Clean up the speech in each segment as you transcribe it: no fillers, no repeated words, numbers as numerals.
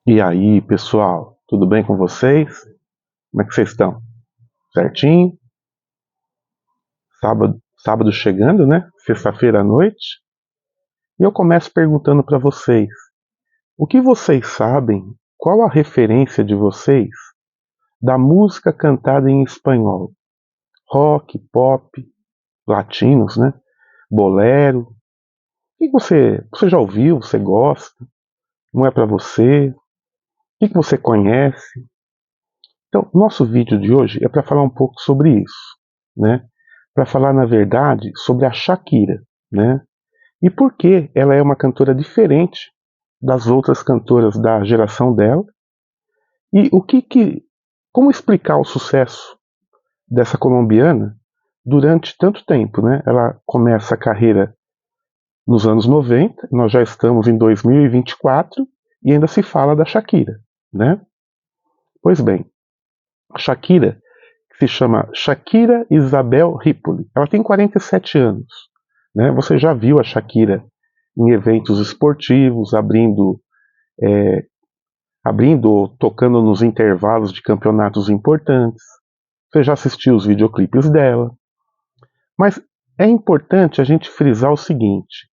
E aí, pessoal, tudo bem com vocês? Como é que vocês estão? Certinho? Sábado chegando, né? Sexta-feira à noite. E eu começo perguntando para vocês: o que vocês sabem? Qual a referência de vocês da música cantada em espanhol? Rock, pop, latinos, né? Bolero. O que você já ouviu? Você gosta? Não é para você? O que você conhece? Então, nosso vídeo de hoje é para falar um pouco sobre isso, né? Para falar, na verdade, sobre a Shakira, né? E por que ela é uma cantora diferente das outras cantoras da geração dela e como explicar o sucesso dessa colombiana durante tanto tempo, né? Ela começa a carreira nos anos 90, nós já estamos em 2024 e ainda se fala da Shakira, né? Pois bem, a Shakira se chama Shakira Isabel Rippoli. Ela tem 47 anos. Né? Você já viu a Shakira em eventos esportivos, abrindo, tocando nos intervalos de campeonatos importantes. Você já assistiu os videoclipes dela. Mas é importante a gente frisar o seguinte,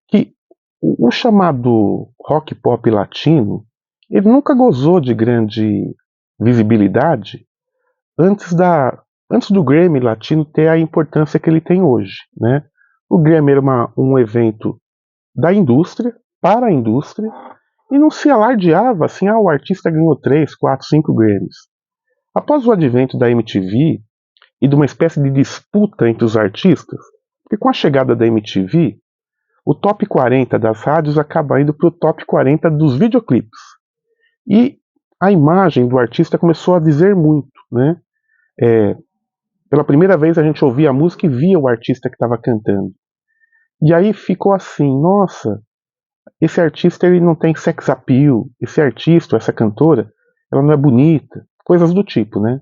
que o chamado rock pop latino, ele nunca gozou de grande visibilidade antes da antes do Grammy Latino ter a importância que ele tem hoje, né? O Grammy era um evento da indústria para a indústria e não se alardeava assim, o artista ganhou 3, 4, 5 Grammys. Após o advento da MTV e de uma espécie de disputa entre os artistas, porque com a chegada da MTV, o top 40 das rádios acaba indo para o top 40 dos videoclipes. E a imagem do artista começou a dizer muito, né? É, Pela primeira vez a gente ouvia a música e via o artista que estava cantando. E aí ficou assim, nossa, esse artista ele não tem sex appeal, esse artista, essa cantora, ela não é bonita, coisas do tipo, né?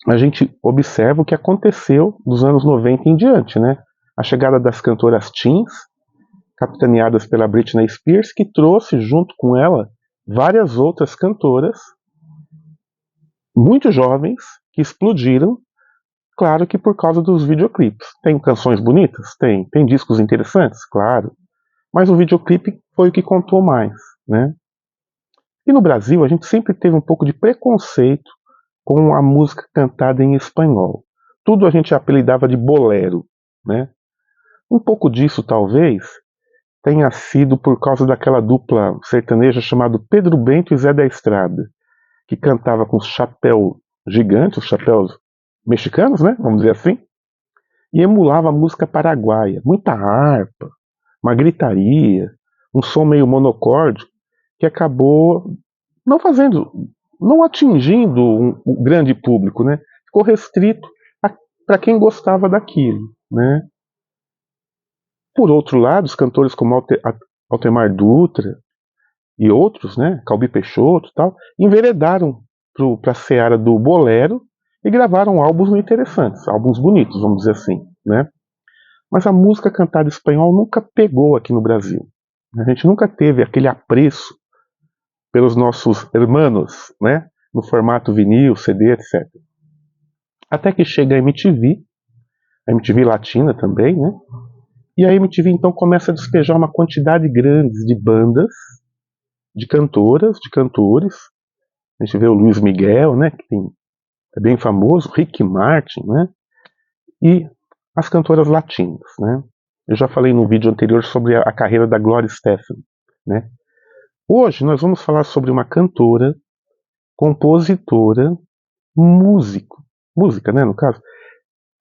A gente observa o que aconteceu dos anos 90 em diante, né? A chegada das cantoras teens, capitaneadas pela Britney Spears, que trouxe junto com ela várias outras cantoras muito jovens que explodiram. Claro que por causa dos videoclipes. Tem canções bonitas? Tem. Tem discos interessantes? Claro. Mas o videoclipe foi o que contou mais, né? E no Brasil a gente sempre teve um pouco de preconceito com a música cantada em espanhol. Tudo a gente apelidava de bolero, né? Um pouco disso talvez tenha sido por causa daquela dupla sertaneja chamada Pedro Bento e Zé da Estrada, que cantava com chapéu gigante, os chapéus mexicanos, né? Vamos dizer assim, e emulava a música paraguaia. Muita harpa, uma gritaria, um som meio monocórdico que acabou não fazendo, não atingindo um grande público, né? Ficou restrito para quem gostava daquilo, né? Por outro lado, os cantores como Altemar Dutra e outros, né, Calbi Peixoto e tal, enveredaram para a seara do bolero e gravaram álbuns interessantes, álbuns bonitos, vamos dizer assim, né? Mas a música cantada em espanhol nunca pegou aqui no Brasil. A gente nunca teve aquele apreço pelos nossos hermanos, né? No formato vinil, CD, etc. Até que chega a MTV latina também, né? E a MTV então começa a despejar uma quantidade grande de bandas, de cantoras, de cantores. A gente vê o Luiz Miguel, né? É bem famoso, Ricky Martin, né? E as cantoras latinas, né? Eu já falei no vídeo anterior sobre a carreira da Gloria Estefan, né? Hoje nós vamos falar sobre uma cantora, compositora, música, né, no caso.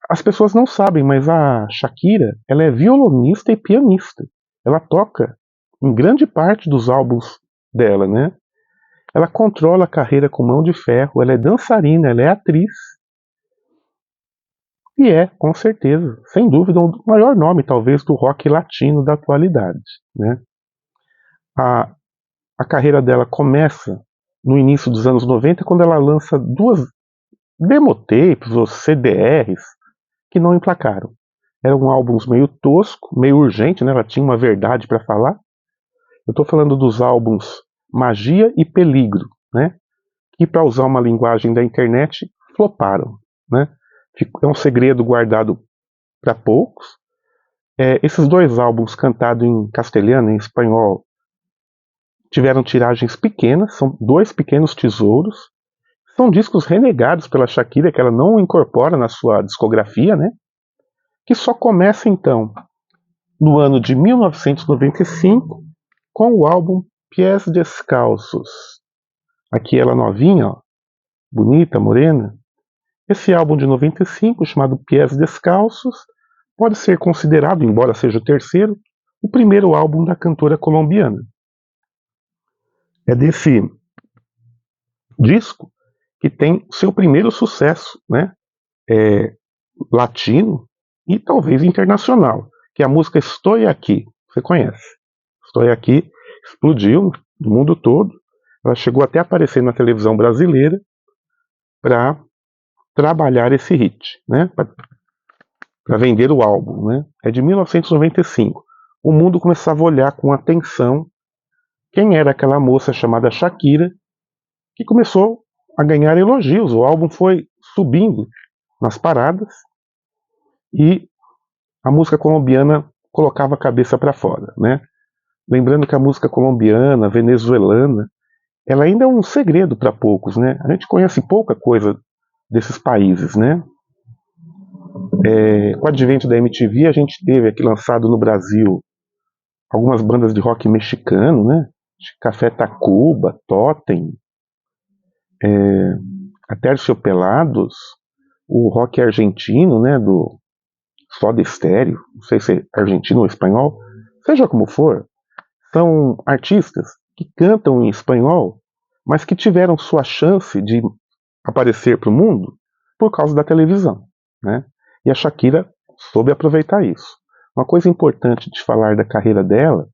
As pessoas não sabem, mas a Shakira, ela é violonista e pianista. Ela toca em grande parte dos álbuns dela, né? Ela controla a carreira com mão de ferro, ela é dançarina, ela é atriz e é, com certeza, sem dúvida, o maior nome, talvez, do rock latino da atualidade, né? A, a carreira dela começa no início dos anos 90, quando ela lança duas demotapes ou CDRs que não emplacaram. Eram álbuns meio tosco, meio urgente, né? Ela tinha uma verdade para falar. Eu estou falando dos álbuns Magia e Peligro, né? Que, para usar uma linguagem da internet, floparam, né? É um segredo guardado para poucos. Esses dois álbuns, cantados em castelhano e em espanhol, tiveram tiragens pequenas, são dois pequenos tesouros. São discos renegados pela Shakira, que ela não incorpora na sua discografia, né? Que só começa então no ano de 1995 com o álbum Pies Descalços. Aqui ela novinha, ó, bonita, morena. Esse álbum de 95, chamado Pies Descalços, pode ser considerado, embora seja o terceiro, o primeiro álbum da cantora colombiana. É desse disco que tem seu primeiro sucesso, né? Latino e talvez internacional, que é a música Estou Aqui. Você conhece? Estou Aqui explodiu no mundo todo. Ela chegou até a aparecer na televisão brasileira para trabalhar esse hit, né? Para vender o álbum, né? É de 1995. O mundo começava a olhar com atenção quem era aquela moça chamada Shakira, que começou a ganhar elogios. O álbum foi subindo nas paradas e a música colombiana colocava a cabeça para fora, né? Lembrando que a música colombiana, venezuelana, ela ainda é um segredo para poucos, né? A gente conhece pouca coisa desses países, né? Com o advento da MTV, a gente teve aqui lançado no Brasil algumas bandas de rock mexicano, né? Café Tacuba, Totem, Aterciopelados, o rock argentino, né? Do Soda Stereo, não sei se é argentino ou espanhol, seja como for, são artistas que cantam em espanhol, mas que tiveram sua chance de aparecer para o mundo por causa da televisão, né? E a Shakira soube aproveitar isso. Uma coisa importante de falar da carreira dela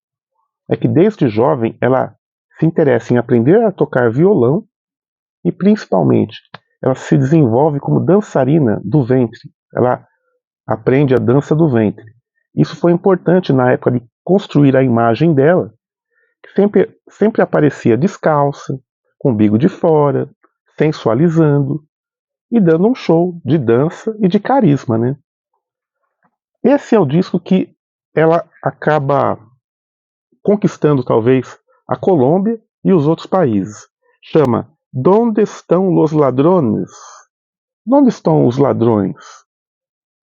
é que desde jovem ela se interessa em aprender a tocar violão e principalmente ela se desenvolve como dançarina do ventre. Ela aprende a dança do ventre. Isso foi importante na época de construir a imagem dela, que sempre aparecia descalça, com o umbigo de fora, sensualizando e dando um show de dança e de carisma, né? Esse é o disco que ela acaba conquistando, talvez, a Colômbia e os outros países. Chama Donde Estão os Ladrones? Onde estão os ladrões?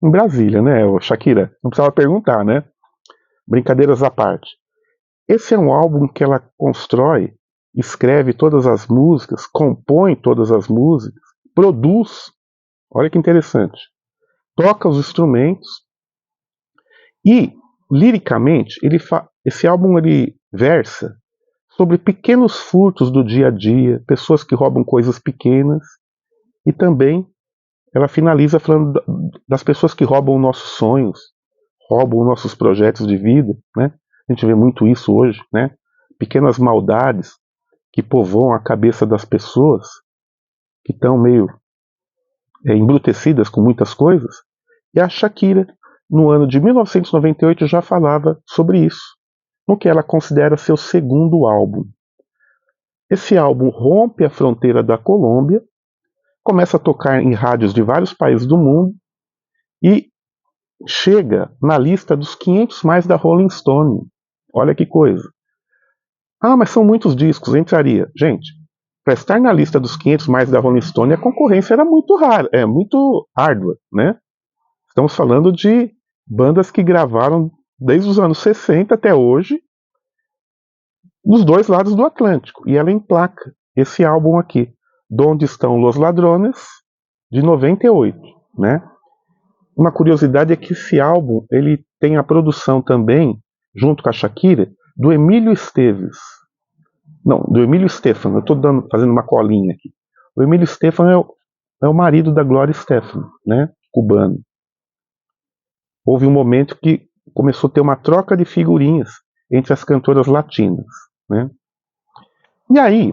Em Brasília, né, Shakira? Não precisava perguntar, né? Brincadeiras à parte. Esse é um álbum que ela constrói, escreve todas as músicas, compõe todas as músicas, produz, olha que interessante, toca os instrumentos e, liricamente, esse álbum ele versa sobre pequenos furtos do dia a dia, pessoas que roubam coisas pequenas, e também ela finaliza falando das pessoas que roubam nossos sonhos, roubam nossos projetos de vida, né? A gente vê muito isso hoje, né? Pequenas maldades que povoam a cabeça das pessoas, que estão meio embrutecidas com muitas coisas. E a Shakira, no ano de 1998, já falava sobre isso, no que ela considera seu segundo álbum. Esse álbum rompe a fronteira da Colômbia, começa a tocar em rádios de vários países do mundo e chega na lista dos 500 mais da Rolling Stone. Olha que coisa. Ah, mas são muitos discos, entraria. Gente, para estar na lista dos 500 mais da Rolling Stone, a concorrência era muito rara, muito árdua, né? Estamos falando de bandas que gravaram desde os anos 60 até hoje, dos dois lados do Atlântico. E ela emplaca esse álbum aqui, Donde Estão os Ladrones, de 98, né? Uma curiosidade é que esse álbum ele tem a produção também, junto com a Shakira, do Emílio Esteves. Não, do Emílio Stefano. Eu estou fazendo uma colinha aqui. O Emílio Stefano é o marido da Gloria Estefan, né? Cubano. Houve um momento que começou a ter uma troca de figurinhas entre as cantoras latinas, né? E aí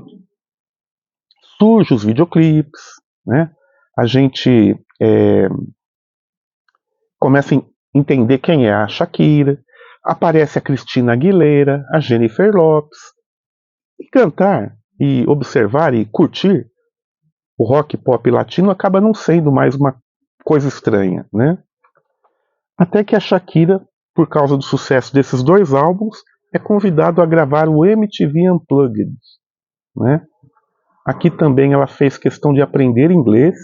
surgem os videoclipes, né? A gente começa a entender quem é a Shakira. Aparece a Christina Aguilera, a Jennifer Lopez. E cantar, e observar e curtir o rock pop latino acaba não sendo mais uma coisa estranha, né? Até que a Shakira, por causa do sucesso desses dois álbuns, é convidada a gravar o MTV Unplugged, né? Aqui também ela fez questão de aprender inglês,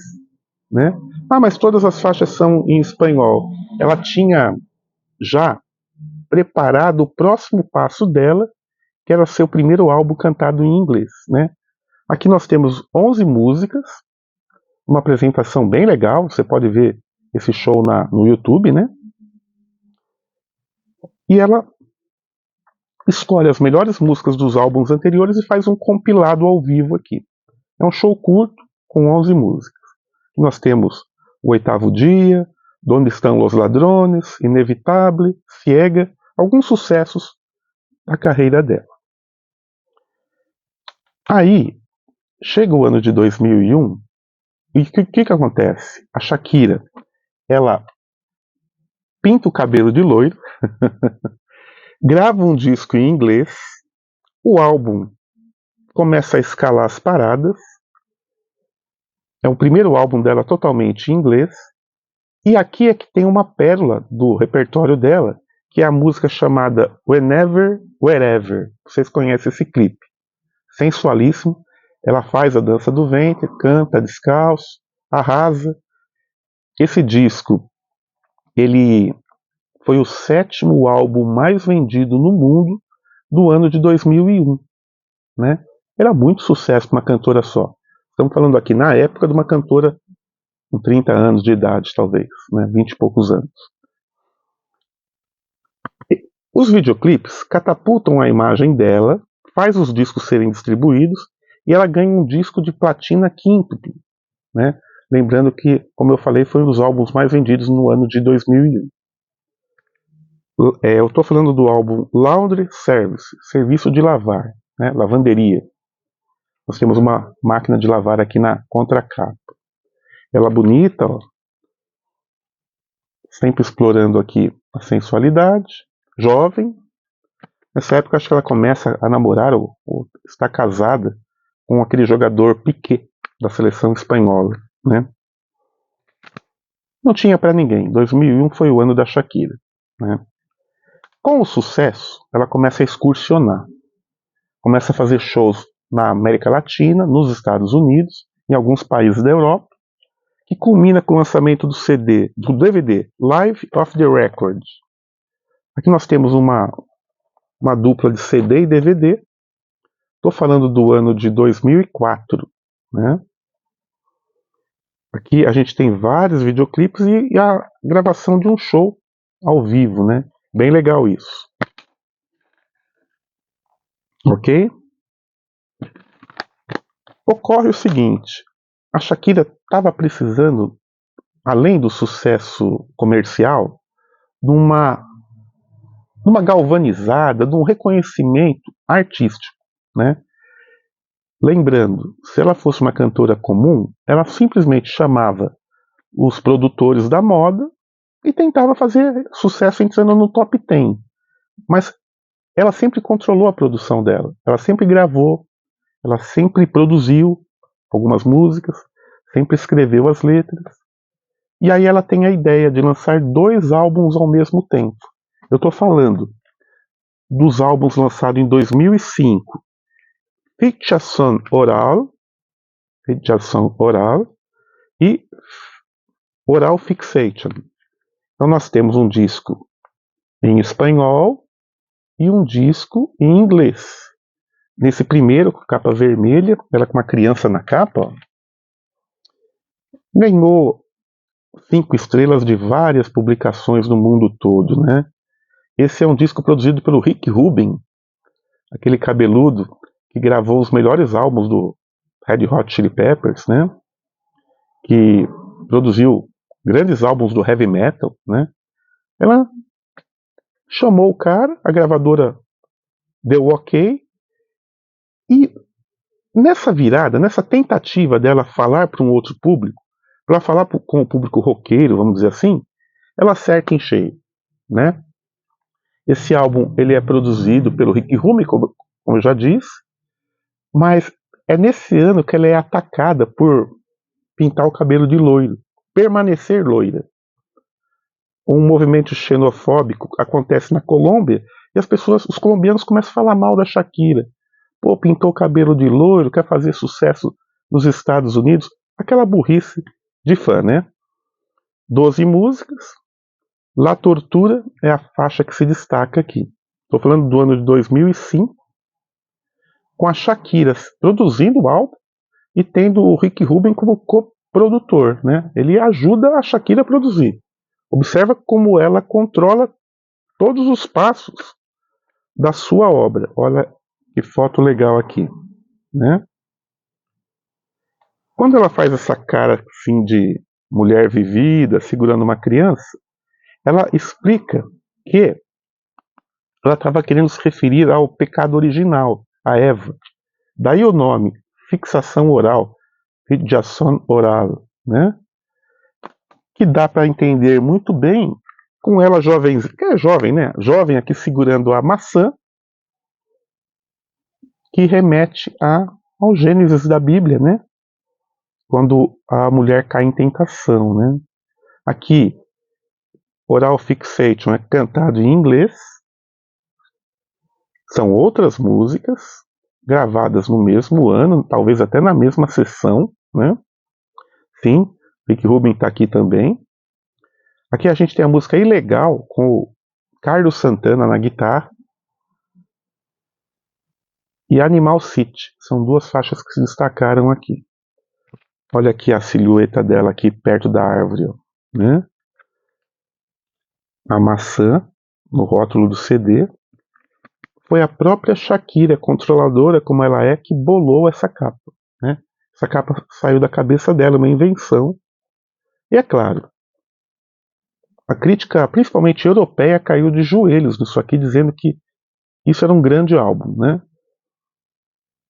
né? Ah, mas todas as faixas são em espanhol. Ela tinha já preparado o próximo passo dela, que era seu primeiro álbum cantado em inglês, né? Aqui nós temos 11 músicas, uma apresentação bem legal, você pode ver esse show no YouTube, né? E ela escolhe as melhores músicas dos álbuns anteriores e faz um compilado ao vivo aqui. É um show curto com 11 músicas. Nós temos O Oitavo Dia, Donde Estão Los Ladrones, Inevitable, Ciega, alguns sucessos da carreira dela. Aí, chega o ano de 2001 e o que acontece? A Shakira, ela pinta o cabelo de loiro, grava um disco em inglês, o álbum começa a escalar as paradas, é o primeiro álbum dela totalmente em inglês, e aqui é que tem uma pérola do repertório dela, que é a música chamada Whenever, Wherever. Vocês conhecem esse clipe. Sensualíssimo. Ela faz a dança do ventre, canta descalço, arrasa. Esse disco, ele foi o 7º álbum mais vendido no mundo do ano de 2001, né? Era muito sucesso para uma cantora só. Estamos falando aqui na época de uma cantora com 30 anos de idade, talvez, né? 20 e poucos anos. Os videoclipes catapultam a imagem dela, faz os discos serem distribuídos e ela ganha um disco de platina quíntuple, né? Lembrando que, como eu falei, foi um dos álbuns mais vendidos no ano de 2001. Eu estou falando do álbum Laundry Service, serviço de lavar, né? Lavanderia. Nós temos uma máquina de lavar aqui na contracapa. Ela bonita, ó, sempre explorando aqui a sensualidade, jovem. Nessa época acho que ela começa a namorar ou está casada com aquele jogador Piqué da seleção espanhola, né? Não tinha para ninguém. 2001 foi o ano da Shakira, né? Com o sucesso, ela começa a excursionar. Começa a fazer shows na América Latina, nos Estados Unidos, em alguns países da Europa, que culmina com o lançamento do DVD Live of the Record. Aqui nós temos uma dupla de CD e DVD. Estou falando do ano de 2004, né? Aqui a gente tem vários videoclipes e a gravação de um show ao vivo, né? Bem legal isso. Ok? Ocorre o seguinte, a Shakira estava precisando, além do sucesso comercial, de uma galvanizada, de um reconhecimento artístico, né? Lembrando, se ela fosse uma cantora comum, ela simplesmente chamava os produtores da moda e tentava fazer sucesso entrando no top 10. Mas ela sempre controlou a produção dela. Ela sempre gravou, ela sempre produziu algumas músicas, sempre escreveu as letras. E aí ela tem a ideia de lançar 2 álbuns ao mesmo tempo. Eu estou falando dos álbuns lançados em 2005. Fixação Oral e Oral Fixation. Então nós temos um disco em espanhol e um disco em inglês. Nesse primeiro, com capa vermelha, ela com uma criança na capa, ó, ganhou 5 estrelas de várias publicações no mundo todo, né? Esse é um disco produzido pelo Rick Rubin, aquele cabeludo que gravou os melhores álbuns do Red Hot Chili Peppers, né? Que produziu grandes álbuns do heavy metal, né? Ela chamou o cara, a gravadora deu ok, e nessa virada, nessa tentativa dela falar para um outro público, para falar com o público roqueiro, vamos dizer assim, ela acerta em cheio, né? Esse álbum ele é produzido pelo Rick Rubin, como eu já disse, mas é nesse ano que ela é atacada por pintar o cabelo de loiro, permanecer loira. Um movimento xenofóbico acontece na Colômbia e os colombianos começam a falar mal da Shakira. Pô, pintou o cabelo de loiro, quer fazer sucesso nos Estados Unidos. Aquela burrice de fã, né? 12 músicas. La Tortura é a faixa que se destaca aqui. Estou falando do ano de 2005, com a Shakira produzindo o álbum e tendo o Rick Rubin como coprodutor, né? Ele ajuda a Shakira a produzir. Observa como ela controla todos os passos da sua obra. Olha que foto legal aqui, né? Quando ela faz essa cara assim de mulher vivida, segurando uma criança, ela explica que ela estava querendo se referir ao pecado original, a Eva. Daí o nome, fixação oral, fixação oral, né? Que dá para entender muito bem com ela jovem, que é jovem, né? Jovem aqui segurando a maçã, que remete ao Gênesis da Bíblia, né? Quando a mulher cai em tentação, né? Aqui, Oral Fixation é cantado em inglês. São outras músicas gravadas no mesmo ano, talvez até na mesma sessão, né? Sim, Rick Rubin está aqui também. Aqui a gente tem a música Ilegal com o Carlos Santana na guitarra e Animal City. São duas faixas que se destacaram aqui. Olha aqui a silhueta dela aqui perto da árvore, né? A maçã no rótulo do CD. Foi a própria Shakira, controladora como ela é, que bolou essa capa, né? Essa capa saiu da cabeça dela, uma invenção. E é claro, a crítica, principalmente europeia, caiu de joelhos nisso aqui, dizendo que isso era um grande álbum, né?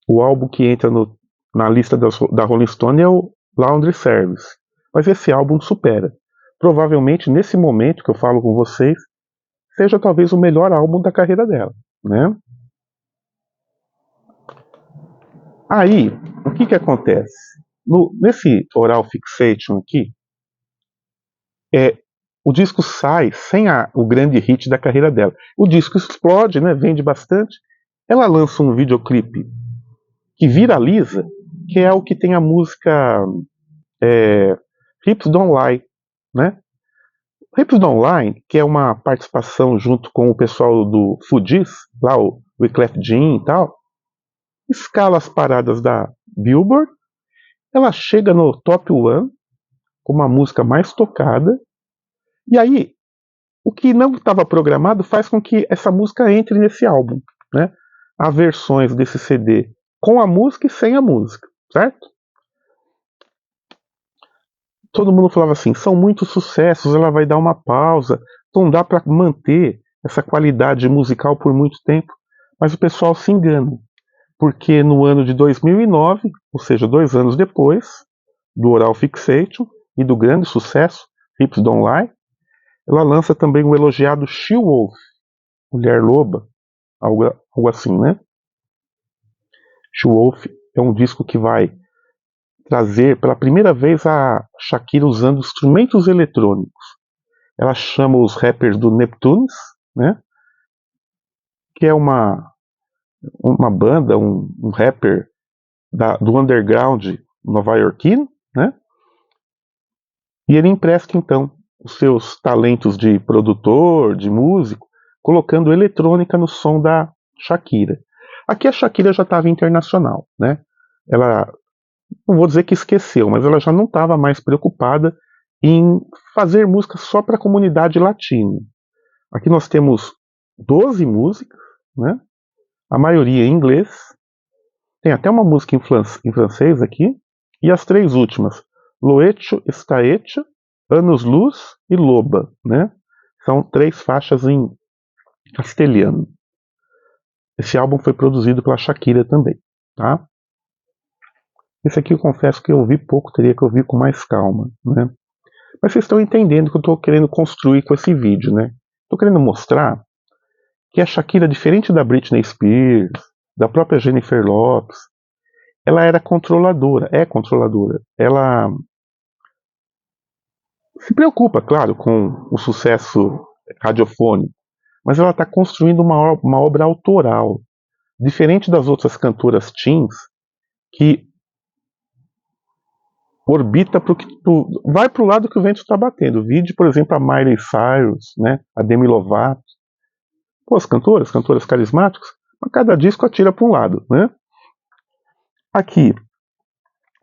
O álbum que entra na lista da Rolling Stone é o Laundry Service. Mas esse álbum supera. Provavelmente, nesse momento que eu falo com vocês, seja talvez o melhor álbum da carreira dela, né? Aí, o que acontece? Nesse Oral Fixation aqui, o disco sai sem o grande hit da carreira dela. O disco explode, né, vende bastante. Ela lança um videoclipe que viraliza, que é o que tem a música Hips Don't Lie, né? Hips Don't Lie, que é uma participação junto com o pessoal do Fugees, lá o Wyclef Jean e tal, escala as paradas da Billboard, ela chega no top 1 com uma música mais tocada, e aí o que não estava programado faz com que essa música entre nesse álbum, né? Há versões desse CD com a música e sem a música, certo? Todo mundo falava assim, são muitos sucessos, ela vai dar uma pausa, não dá para manter essa qualidade musical por muito tempo. Mas o pessoal se engana, porque no ano de 2009, ou seja, 2 anos depois do Oral Fixation e do grande sucesso Hips Don't Lie, ela lança também o elogiado She Wolf, Mulher Loba, algo assim, né? She Wolf é um disco que vai trazer pela primeira vez a Shakira usando instrumentos eletrônicos. Ela chama os rappers do Neptunes, né? Que é uma banda, um rapper do underground nova-iorquino, né? E ele empresta então os seus talentos de produtor, de músico, colocando eletrônica no som da Shakira. Aqui a Shakira já estava internacional, né? Ela, não vou dizer que esqueceu, mas ela já não estava mais preocupada em fazer música só para a comunidade latina. Aqui nós temos 12 músicas, né? A maioria em inglês. Tem até uma música em francês aqui. E as 3 últimas, Lo hecho está hecho, Anos Luz e Loba, né? São 3 faixas em castelhano. Esse álbum foi produzido pela Shakira também, tá? Esse aqui eu confesso que eu ouvi pouco, teria que ouvir com mais calma, né? Mas vocês estão entendendo o que eu estou querendo construir com esse vídeo, né? Estou querendo mostrar que a Shakira, diferente da Britney Spears, da própria Jennifer Lopez, ela era controladora, é controladora. Ela se preocupa, claro, com o sucesso radiofônico, mas ela está construindo uma obra autoral, diferente das outras cantoras teens, que orbita vai para o lado que o vento está batendo. Vide, por exemplo, a Miley Cyrus, né, a Demi Lovato. Pô, as cantoras carismáticas, mas cada disco atira para um lado, né? Aqui,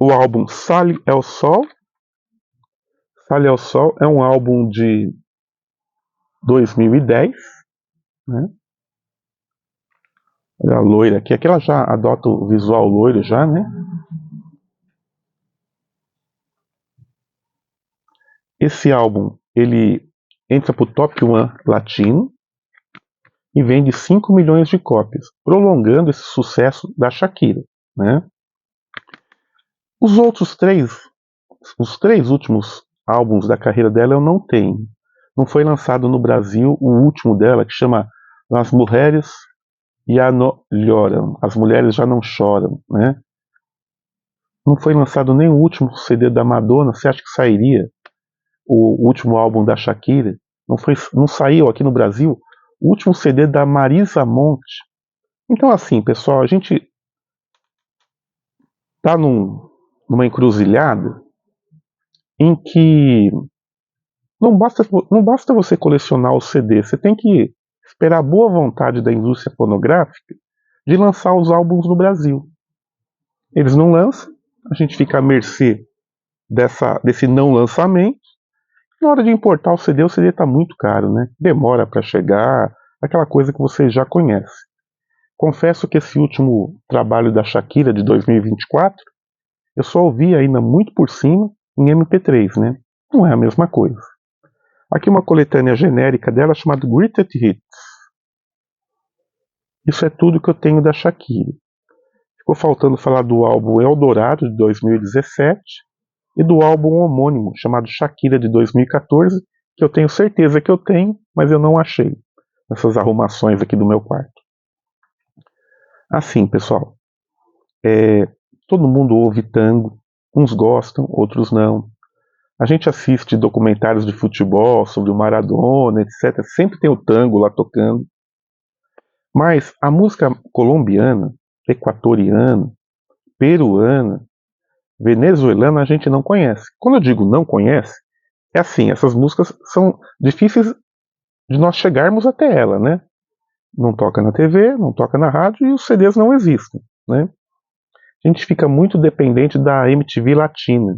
o álbum Sale El Sol. Sale El Sol é um álbum de 2010, né? Olha a loira aqui. Aqui ela já adota o visual loiro já, né? Esse álbum, ele entra pro top 1 latino e vende 5 milhões de cópias, prolongando esse sucesso da Shakira, né? Os três últimos álbuns da carreira dela eu não tenho. Não foi lançado no Brasil o último dela, que chama Las Mujeres Ya No Lloran. As Mulheres Já Não Choram, né? Não foi lançado nem o último CD da Madonna. Você acha que sairia o último álbum da Shakira? Não saiu aqui no Brasil o último CD da Marisa Monte. Então, assim, pessoal, a gente tá numa encruzilhada em que não basta você colecionar o CD, você tem que esperar a boa vontade da indústria fonográfica de lançar os álbuns no Brasil. Eles não lançam, a gente fica à mercê desse não lançamento. Na hora de importar o CD está muito caro, né? Demora para chegar, aquela coisa que você já conhece. Confesso que esse último trabalho da Shakira, de 2024, eu só ouvi ainda muito por cima em MP3, né? Não é a mesma coisa. Aqui uma coletânea genérica dela chamada Greatest Hits. Isso é tudo que eu tenho da Shakira. Ficou faltando falar do álbum Eldorado, de 2017, e do álbum homônimo, chamado Shakira, de 2014, que eu tenho certeza que eu tenho, mas eu não achei nessas arrumações aqui do meu quarto. Assim, pessoal, todo mundo ouve tango, uns gostam, outros não. A gente assiste documentários de futebol sobre o Maradona, etc. Sempre tem o tango lá tocando. Mas a música colombiana, equatoriana, peruana, venezuelana a gente não conhece. Quando eu digo não conhece, é assim, essas músicas são difíceis de nós chegarmos até ela, né? Não toca na TV, não toca na rádio e os CDs não existem, né? A gente fica muito dependente da MTV latina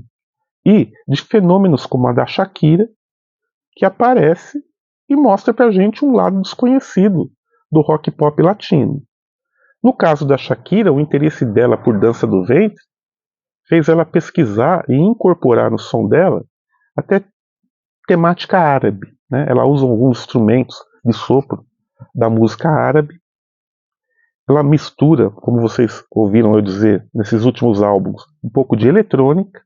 e de fenômenos como a da Shakira, que aparece e mostra pra gente um lado desconhecido do rock pop latino. No caso da Shakira, o interesse dela por dança do ventre fez ela pesquisar e incorporar no som dela até temática árabe, né? Ela usa alguns instrumentos de sopro da música árabe. Ela mistura, como vocês ouviram eu dizer nesses últimos álbuns, um pouco de eletrônica.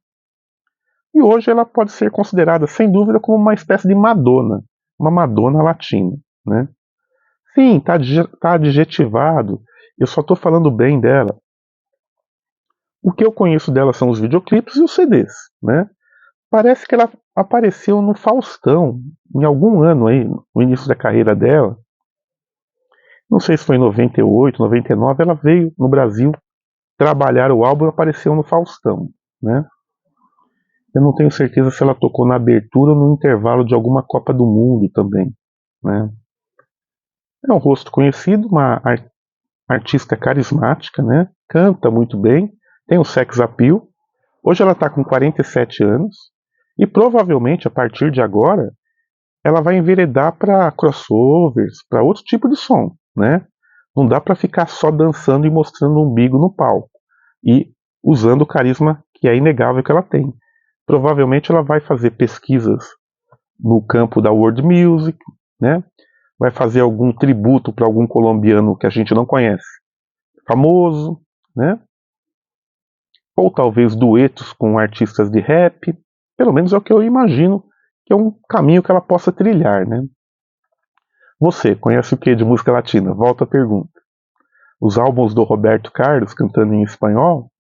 E hoje ela pode ser considerada, sem dúvida, como uma espécie de Madonna, uma Madonna latina, né? Sim, tá adjetivado. Eu só estou falando bem dela. O que eu conheço dela são os videoclipes e os CDs, né? Parece que ela apareceu no Faustão, em algum ano aí, no início da carreira dela. Não sei se foi em 98, 99, ela veio no Brasil trabalhar o álbum e apareceu no Faustão, né? Eu não tenho certeza se ela tocou na abertura ou no intervalo de alguma Copa do Mundo também, né? É um rosto conhecido, uma artista carismática, né? Canta muito bem, tem um sex appeal. Hoje ela está com 47 anos e provavelmente a partir de agora ela vai enveredar para crossovers, para outro tipo de som, né? Não dá para ficar só dançando e mostrando o umbigo no palco e usando o carisma que é inegável que ela tem. Provavelmente ela vai fazer pesquisas no campo da world music, né? Vai fazer algum tributo para algum colombiano que a gente não conhece, famoso, né? Ou talvez duetos com artistas de rap. Pelo menos é o que eu imagino que é um caminho que ela possa trilhar, né? Você conhece o que de música latina? Volta a pergunta. Os álbuns do Roberto Carlos cantando em espanhol,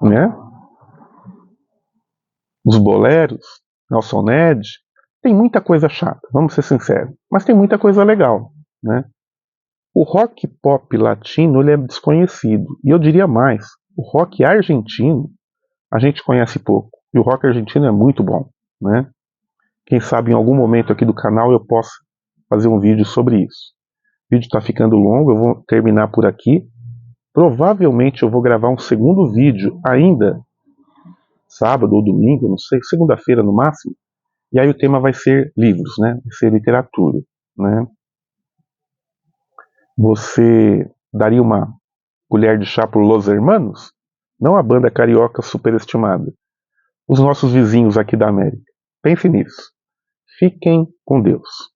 né? Os boleros, Nelson Ned, tem muita coisa chata, vamos ser sinceros, mas tem muita coisa legal, né? O rock pop latino ele é desconhecido, e eu diria mais, o rock argentino a gente conhece pouco, e o rock argentino é muito bom, né? Quem sabe em algum momento aqui do canal eu possa fazer um vídeo sobre isso. O vídeo está ficando longo, eu vou terminar por aqui. Provavelmente eu vou gravar um segundo vídeo ainda sábado ou domingo, não sei, segunda-feira no máximo. E aí o tema vai ser livros, né? Vai ser literatura, né? Você daria uma colher de chá por Los Hermanos? Não a banda carioca superestimada. Os nossos vizinhos aqui da América. Pense nisso. Fiquem com Deus.